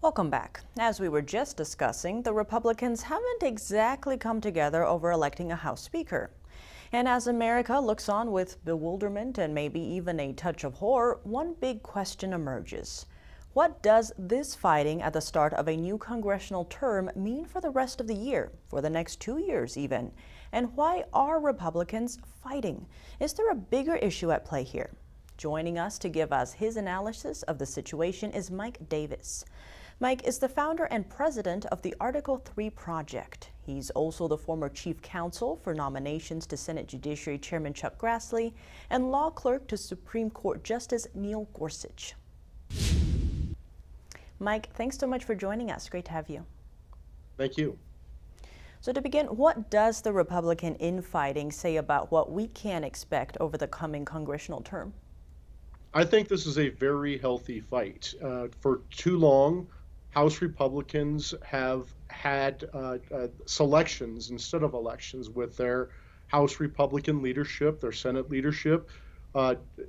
Welcome back. As we were just discussing, the Republicans haven't exactly come together over electing a House Speaker. And as America looks on with bewilderment and maybe even a touch of horror, one big question emerges. What does this fighting at the start of a new congressional term mean for the rest of the year, for the next 2 years even? And why are Republicans fighting? Is there a bigger issue at play here? Joining us to give us his analysis of the situation is Mike Davis. Mike is the founder and president of the Article 3 Project. He's also the former chief counsel for nominations to Senate Judiciary Chairman Chuck Grassley and law clerk to Supreme Court Justice Neil Gorsuch. Mike, thanks so much for joining us. Great to have you. Thank you. So to begin, what does the Republican infighting say about what we can expect over the coming congressional term? I think this is a very healthy fight. For too long, House Republicans have had selections instead of elections with their House Republican leadership, their Senate leadership.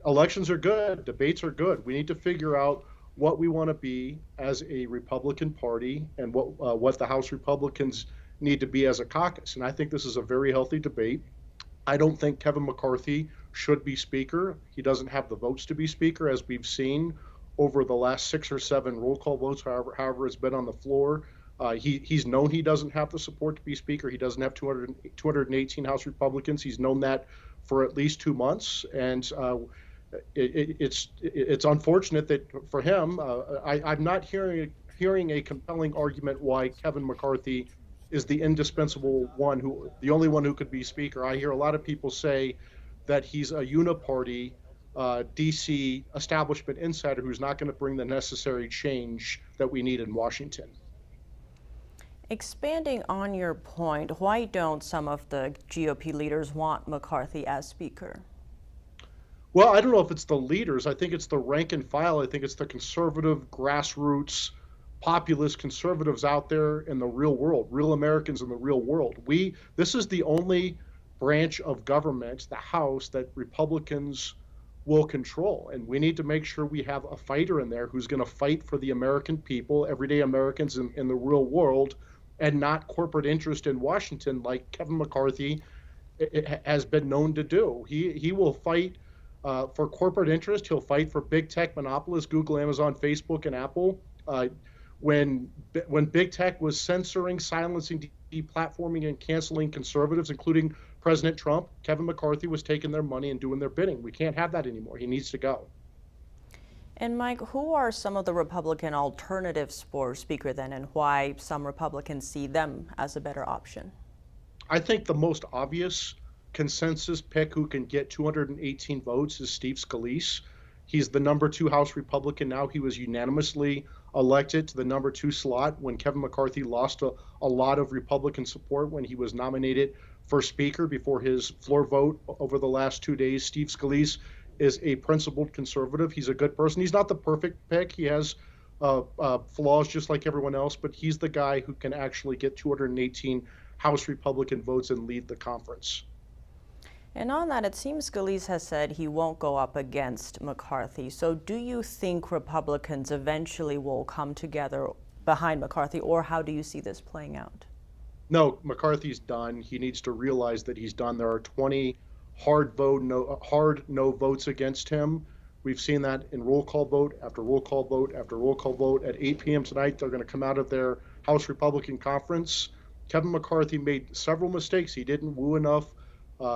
Elections are good, debates are good. We need to figure out what we want to be as a Republican Party and what the House Republicans need to be as a caucus. And I think this is a very healthy debate. I don't think Kevin McCarthy should be Speaker. He doesn't have the votes to be Speaker, as we've seen over the last 6 or 7 roll call votes, however it's been on the floor. He's known he doesn't have the support to be Speaker. He doesn't have 218 House Republicans. He's known that for at least 2 months. And it's unfortunate that for him, I'm not hearing a compelling argument why Kevin McCarthy is the indispensable one, the only one who could be Speaker. I hear a lot of people say that he's a uniparty DC establishment insider who's not going to bring the necessary change that we need in Washington. Expanding on your point, why don't some of the GOP leaders want McCarthy as Speaker? Well, I don't know if it's the leaders. I think it's the rank and file. I think it's the conservative, grassroots, populist conservatives out there in the real world, real Americans in the real world. This is the only branch of government, the House, that Republicans will control. And we need to make sure we have a fighter in there who's going to fight for the American people, everyday Americans in the real world, and not corporate interest in Washington like Kevin McCarthy has been known to do. He will fight for corporate interest. He'll fight for big tech monopolists, Google, Amazon, Facebook, and Apple. When big tech was censoring, silencing, deplatforming, and canceling conservatives, including President Trump, Kevin McCarthy was taking their money and doing their bidding. We can't have that anymore. He needs to go. And Mike, who are some of the Republican alternatives for Speaker then, and why some Republicans see them as a better option? I think the most obvious consensus pick who can get 218 votes is Steve Scalise. He's the number 2 House Republican now. He was unanimously elected to the number 2 slot when Kevin McCarthy lost a lot of Republican support when he was nominated for Speaker before his floor vote over the last 2 days. Steve Scalise is a principled conservative. He's a good person. He's not the perfect pick. He has flaws just like everyone else, but he's the guy who can actually get 218 House Republican votes and lead the conference. And on that, it seems Scalise has said he won't go up against McCarthy. So do you think Republicans eventually will come together behind McCarthy, or how do you see this playing out? No, McCarthy's done. He needs to realize that he's done. There are 20 hard no votes against him. We've seen that in roll call vote after roll call vote after roll call vote. At 8 p.m. tonight, they're going to come out of their House Republican conference. Kevin McCarthy made several mistakes. He didn't woo enough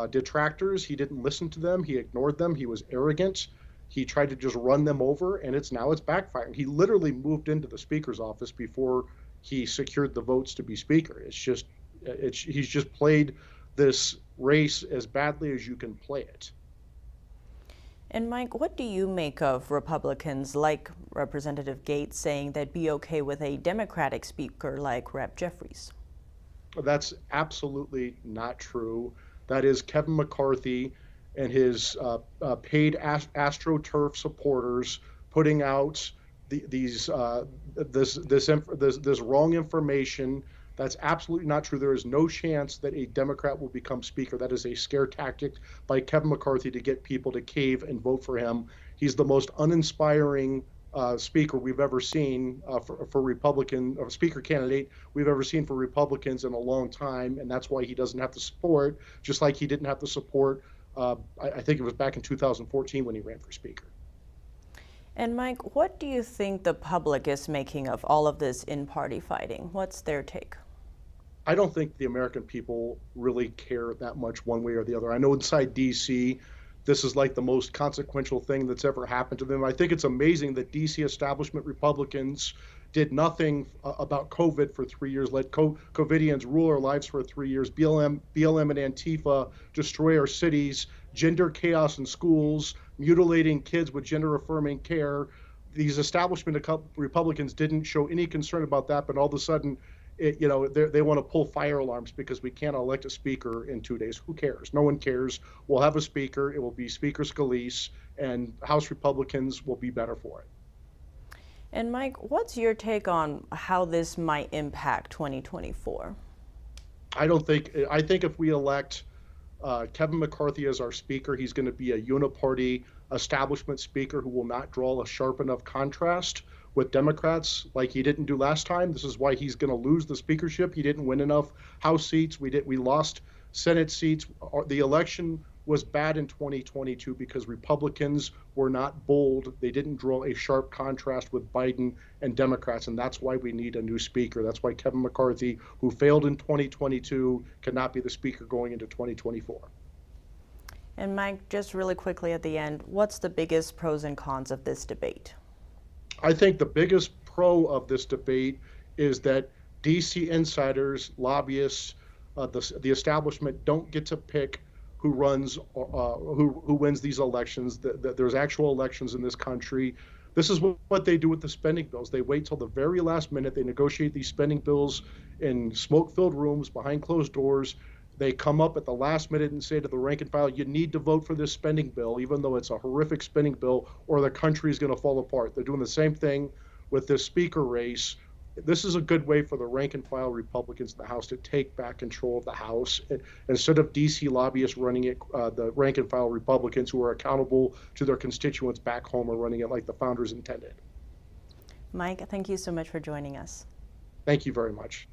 detractors. He didn't listen to them. He ignored them. He was arrogant. He tried to just run them over, and it's backfiring. He literally moved into the Speaker's office before he secured the votes to be Speaker. He's just played this race as badly as you can play it. And Mike, what do you make of Republicans like Representative Gates saying they'd be okay with a Democratic Speaker like Rep. Jeffries? That's absolutely not true. That is Kevin McCarthy and his paid AstroTurf supporters putting out this wrong information. That's absolutely not true. There is no chance that a Democrat will become Speaker. That is a scare tactic by Kevin McCarthy to get people to cave and vote for him. He's the most uninspiring speaker we've ever seen for Republican, or speaker candidate we've ever seen for Republicans in a long time, and that's why he doesn't have to support, just like he didn't have to support, I think it was back in 2014 when he ran for speaker. And Mike, what do you think the public is making of all of this in-party fighting? What's their take? I don't think the American people really care that much one way or the other. I know inside DC, this is like the most consequential thing that's ever happened to them. I think it's amazing that DC establishment Republicans did nothing about COVID for 3 years, let COVIDians rule our lives for 3 years, BLM and Antifa destroy our cities, gender chaos in schools, mutilating kids with gender-affirming care. These establishment Republicans didn't show any concern about that, but all of a sudden, they want to pull fire alarms because we can't elect a speaker in 2 days. Who cares? No one cares. We'll have a speaker. It will be Speaker Scalise, and House Republicans will be better for it. And Mike, what's your take on how this might impact 2024? I think if we elect Kevin McCarthy as our speaker, he's going to be a uniparty establishment speaker who will not draw a sharp enough contrast with Democrats like he didn't do last time. This is why he's going to lose the speakership. He didn't win enough House seats. We lost Senate seats. The election was bad in 2022 because Republicans were not bold. They didn't draw a sharp contrast with Biden and Democrats, and that's why we need a new speaker. That's why Kevin McCarthy, who failed in 2022, cannot be the speaker going into 2024. And Mike, just really quickly at the end, what's the biggest pros and cons of this debate? I think the biggest pro of this debate is that DC insiders, lobbyists, the establishment don't get to pick who wins these elections. There's actual elections in this country. This is what they do with the spending bills. They wait till the very last minute. They negotiate these spending bills in smoke-filled rooms behind closed doors. They come up at the last minute and say to the rank and file, you need to vote for this spending bill, even though it's a horrific spending bill, or the country is going to fall apart. They're doing the same thing with this speaker race. This is a good way for the rank and file Republicans in the House to take back control of the House. Instead of DC lobbyists running it, the rank and file Republicans who are accountable to their constituents back home are running it like the founders intended. Mike, thank you so much for joining us. Thank you very much.